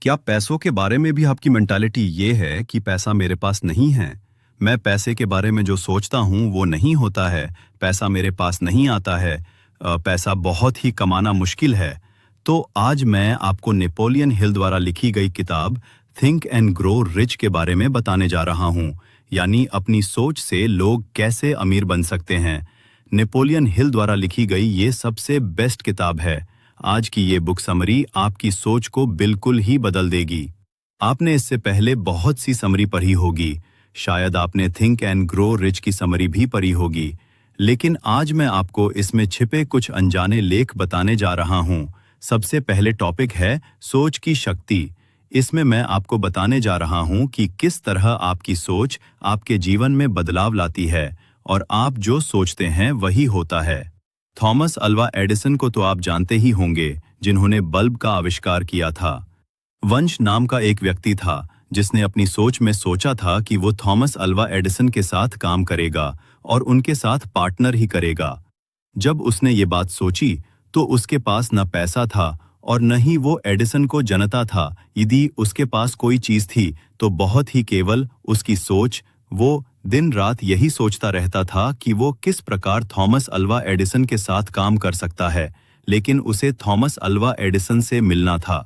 क्या पैसों के बारे में भी आपकी मेंटालिटी ये है कि पैसा मेरे पास नहीं है? मैं पैसे के बारे में जो सोचता हूँ वो नहीं होता है, पैसा मेरे पास नहीं आता है, पैसा बहुत ही कमाना मुश्किल है। तो आज मैं आपको नेपोलियन हिल द्वारा लिखी गई किताब थिंक एंड ग्रो रिच के बारे में बताने जा रहा हूँ, यानी अपनी सोच से लोग कैसे अमीर बन सकते हैं। नेपोलियन हिल द्वारा लिखी गई ये सबसे बेस्ट किताब है। आज की ये बुक समरी आपकी सोच को बिल्कुल ही बदल देगी। आपने इससे पहले बहुत सी समरी पढ़ी होगी, शायद आपने थिंक एंड ग्रो रिच की समरी भी पढ़ी होगी, लेकिन आज मैं आपको इसमें छिपे कुछ अनजाने लेख बताने जा रहा हूँ। सबसे पहले टॉपिक है सोच की शक्ति। इसमें मैं आपको बताने जा रहा हूँ कि किस तरह आपकी सोच आपके जीवन में बदलाव लाती है और आप जो सोचते हैं वही होता है। थॉमस अल्वा एडिसन को तो आप जानते ही होंगे, जिन्होंने बल्ब का आविष्कार किया था। वंश नाम का एक व्यक्ति था जिसने अपनी सोच में सोचा था कि वो थॉमस अल्वा एडिसन के साथ काम करेगा और उनके साथ पार्टनर ही करेगा। जब उसने ये बात सोची तो उसके पास न पैसा था और न ही वो एडिसन को जनता था। यदि उसके पास कोई चीज थी तो बहुत ही केवल उसकी सोच। वो दिन रात यही सोचता रहता था कि वो किस प्रकार थॉमस अल्वा एडिसन के साथ काम कर सकता है, लेकिन उसे थॉमस अल्वा एडिसन से मिलना था।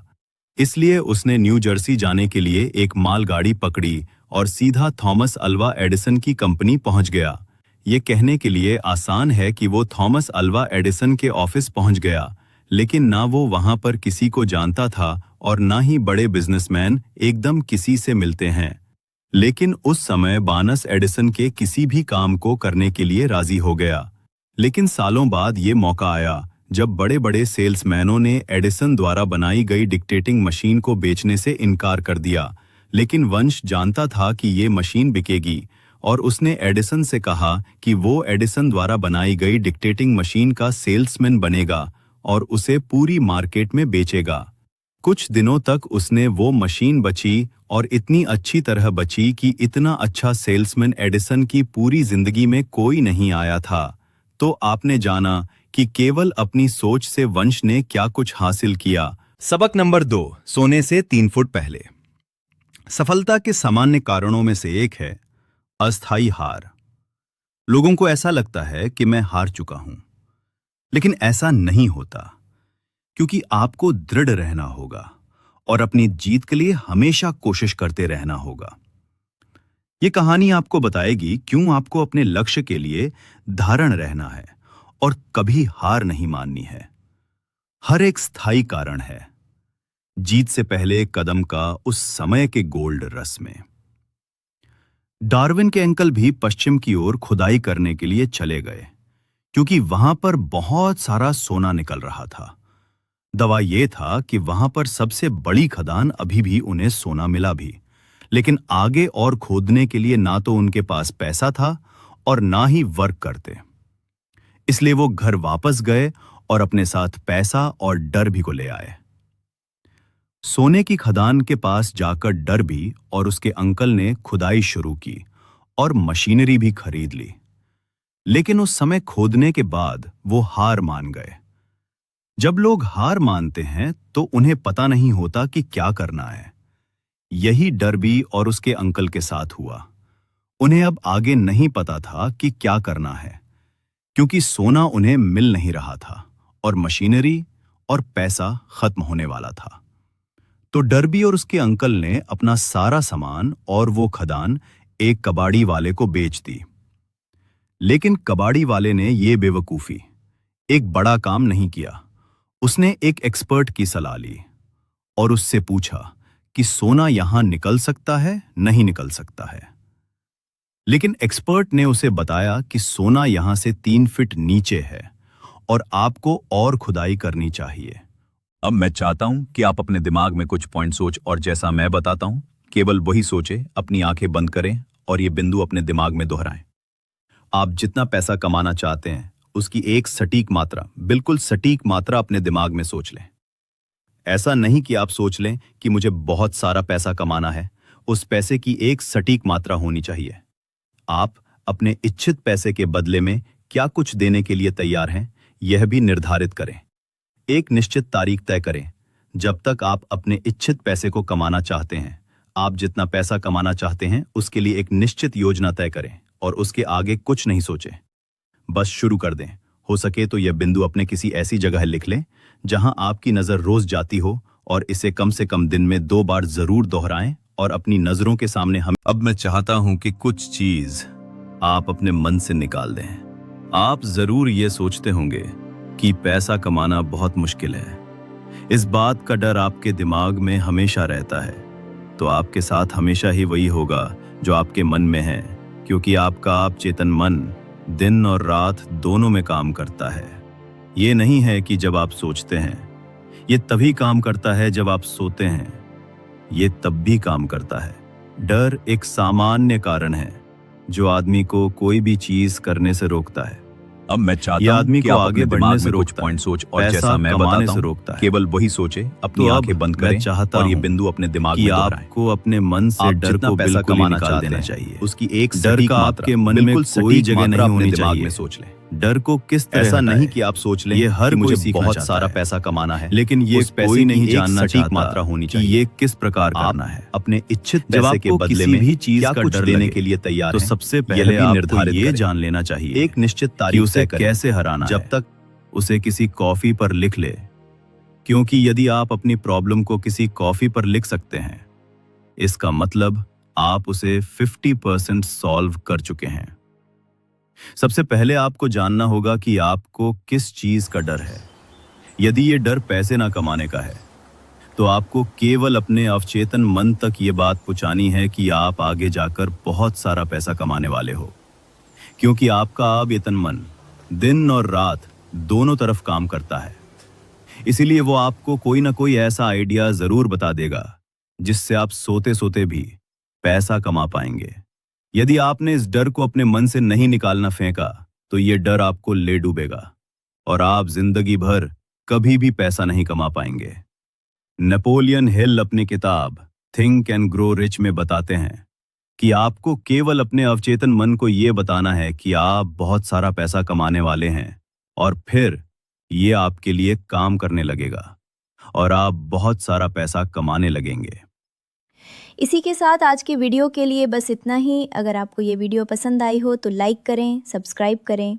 इसलिए उसने न्यू जर्सी जाने के लिए एक मालगाड़ी पकड़ी और सीधा थॉमस अल्वा एडिसन की कंपनी पहुंच गया। ये कहने के लिए आसान है कि वो थॉमस अल्वा एडिसन के ऑफिस पहुंच गया, लेकिन ना वो वहां पर किसी को जानता था और ना ही बड़े बिजनेसमैन एकदम किसी से मिलते हैं। लेकिन उस समय बानस एडिसन के किसी भी काम को करने के लिए राजी हो गया। लेकिन सालों बाद ये मौका आया जब बड़े बड़े सेल्समैनों ने एडिसन द्वारा बनाई गई डिक्टेटिंग मशीन को बेचने से इनकार कर दिया। लेकिन वंश जानता था कि ये मशीन बिकेगी और उसने एडिसन से कहा कि वो एडिसन द्वारा बनाई गई डिक्टेटिंग मशीन का सेल्समैन बनेगा और उसे पूरी मार्केट में बेचेगा। कुछ दिनों तक उसने वो मशीन बची और इतनी अच्छी तरह बची कि इतना अच्छा सेल्समैन एडिसन की पूरी जिंदगी में कोई नहीं आया था। तो आपने जाना कि केवल अपनी सोच से वंश ने क्या कुछ हासिल किया। सबक नंबर 2, सोने से 3 फुट पहले। सफलता के सामान्य कारणों में से एक है अस्थायी हार। लोगों को ऐसा लगता है कि मैं हार चुका हूं, लेकिन ऐसा नहीं होता, क्योंकि आपको दृढ़ रहना होगा और अपनी जीत के लिए हमेशा कोशिश करते रहना होगा। ये कहानी आपको बताएगी क्यों आपको अपने लक्ष्य के लिए धारण रहना है और कभी हार नहीं माननी है। हर एक स्थायी कारण है। जीत से पहले कदम का उस समय के गोल्ड रस में। डार्विन के अंकल भी पश्चिम की ओर खुदाई करने के लिए चले गए, क्योंकि वहां पर बहुत सारा सोना निकल रहा था। दवा यह था कि वहां पर सबसे बड़ी खदान अभी भी उन्हें सोना मिला भी, लेकिन आगे और खोदने के लिए ना तो उनके पास पैसा था और ना ही वर्क करते। इसलिए वो घर वापस गए और अपने साथ पैसा और डर भी को ले आए। सोने की खदान के पास जाकर डरबी और उसके अंकल ने खुदाई शुरू की और मशीनरी भी खरीद ली। लेकिन उस समय खोदने के बाद वो हार मान गए। जब लोग हार मानते हैं तो उन्हें पता नहीं होता कि क्या करना है। यही डरबी और उसके अंकल के साथ हुआ। उन्हें अब आगे नहीं पता था कि क्या करना है, क्योंकि सोना उन्हें मिल नहीं रहा था और मशीनरी और पैसा खत्म होने वाला था। तो डरबी और उसके अंकल ने अपना सारा सामान और वो खदान एक कबाड़ी वाले को बेच दी। लेकिन कबाड़ी वाले ने ये बेवकूफी, एक बड़ा काम नहीं किया। उसने एक एक्सपर्ट की सलाह ली और उससे पूछा कि सोना यहां निकल सकता है, नहीं निकल सकता है। लेकिन एक्सपर्ट ने उसे बताया कि सोना यहां से 3 फीट नीचे है और आपको और खुदाई करनी चाहिए। अब मैं चाहता हूं कि आप अपने दिमाग में कुछ पॉइंट सोच और जैसा मैं बताता हूं केवल वही सोचे, अपनी आंखें बंद करें और ये बिंदु अपने दिमाग में दोहराएं। आप जितना पैसा कमाना चाहते हैं उसकी एक सटीक मात्रा, बिल्कुल सटीक मात्रा अपने दिमाग में सोच लें। ऐसा नहीं कि आप सोच लें कि मुझे बहुत सारा पैसा कमाना है। उस पैसे की एक सटीक मात्रा होनी चाहिए। आप अपने इच्छित पैसे के बदले में क्या कुछ देने के लिए तैयार हैं, यह भी निर्धारित करें। एक निश्चित तारीख तय करें जब तक आप अपने इच्छित पैसे को कमाना चाहते हैं, आप जितना पैसा कमाना चाहते हैं उसके लिए एक निश्चित योजना तय करें और उसके आगे कुछ नहीं सोचें। बस शुरू कर दें। हो सके तो यह बिंदु अपने किसी ऐसी जगह लिख लें जहां आपकी नजर रोज जाती हो और इसे कम से कम दिन में 2 बार जरूर दोहराएं और अपनी नजरों के सामने हम अब मैं चाहता हूं कि कुछ चीज आप अपने मन से निकाल दें। आप जरूर ये सोचते होंगे कि पैसा कमाना बहुत मुश्किल है। इस बात का डर आपके दिमाग में हमेशा रहता है, तो आपके साथ हमेशा ही वही होगा जो आपके मन में है, क्योंकि आपका आप चेतन मन दिन और रात दोनों में काम करता है। ये नहीं है कि जब आप सोचते हैं, ये तभी काम करता है जब आप सोते हैं, ये तब भी काम करता है। डर एक सामान्य कारण है जो आदमी को कोई भी चीज करने से रोकता है। अब मैं चाहता यह हूं आदमी कि को आप आगे अपने बढ़ने दिमाग से में कुछ रोकता पॉइंट है, सोच और पैसा जैसा मैं कमाने बताता से हूं रोकता है। केवल वही सोचे, अपनी तो अब आंखें बंद मैं करें चाहता और ये हूं बिंदु अपने दिमाग कि में दोहराएं। आपको अपने मन से आप डर जितना को पैसा बिल्कुल ही कमाना निकाल चाहते देना हैं, चाहिए। उसकी एक डर सटीक का मात्रा, आपके मन में बिल्कुल कोई सटीक जगह मात्रा नहीं अपने होनी दिमाग चाहिए। में सोच लें। डर को किस तरह ऐसा नहीं हटाएं? कि आप सोच लें ये हर कि मुझे कोई सीखना बहुत चाहता सारा है, पैसा कमाना है, लेकिन ये उस पैसे कोई की नहीं एक जानना सटीक चाहता मात्रा होनी कि चाहिए। ये किस प्रकार आप करना है। अपने इच्छित जब पैसे के आपको बदले किसी में भी चीज क्या का कुछ डर देने लगे, के लिए तैयार तो हैं, सबसे यह पहले भी आपको निर्धारित ये करें। जान लेना चाहिए एक निश्चित कि तारीख उसे तय करें। कैसे हराना जब है। तक उसे किसी कॉफी पर लिख ले, क्योंकि यदि आप अपनी प्रॉब्लम को किसी कॉफी पर लिख सकते हैं, इसका मतलब आप उसे 50% सॉल्व कर चुके हैं। सबसे पहले आपको जानना होगा कि आपको किस चीज का डर है। यदि ये डर पैसे ना कमाने का है, तो आपको केवल अपने अवचेतन मन तक ये बात पहुंचानी है कि आप आगे जाकर बहुत सारा पैसा कमाने वाले हो, क्योंकि आपका अवचेतन मन दिन और रात दोनों तरफ काम करता है। इसीलिए वो आपको कोई ना कोई ऐसा आइडिया जरूर बता देगा जिससे आप सोते सोते भी पैसा कमा पाएंगे। यदि आपने इस डर को अपने मन से नहीं निकालना फेंका, तो ये डर आपको ले डूबेगा और आप जिंदगी भर कभी भी पैसा नहीं कमा पाएंगे। नेपोलियन हिल अपनी किताब थिंक एंड ग्रो रिच में बताते हैं कि आपको केवल अपने अवचेतन मन को यह बताना है कि आप बहुत सारा पैसा कमाने वाले हैं, और फिर ये आपके लिए काम करने लगेगा और आप बहुत सारा पैसा कमाने लगेंगे। इसी के साथ आज की वीडियो के लिए बस इतना ही। अगर आपको ये वीडियो पसंद आई हो तो लाइक करें, सब्सक्राइब करें।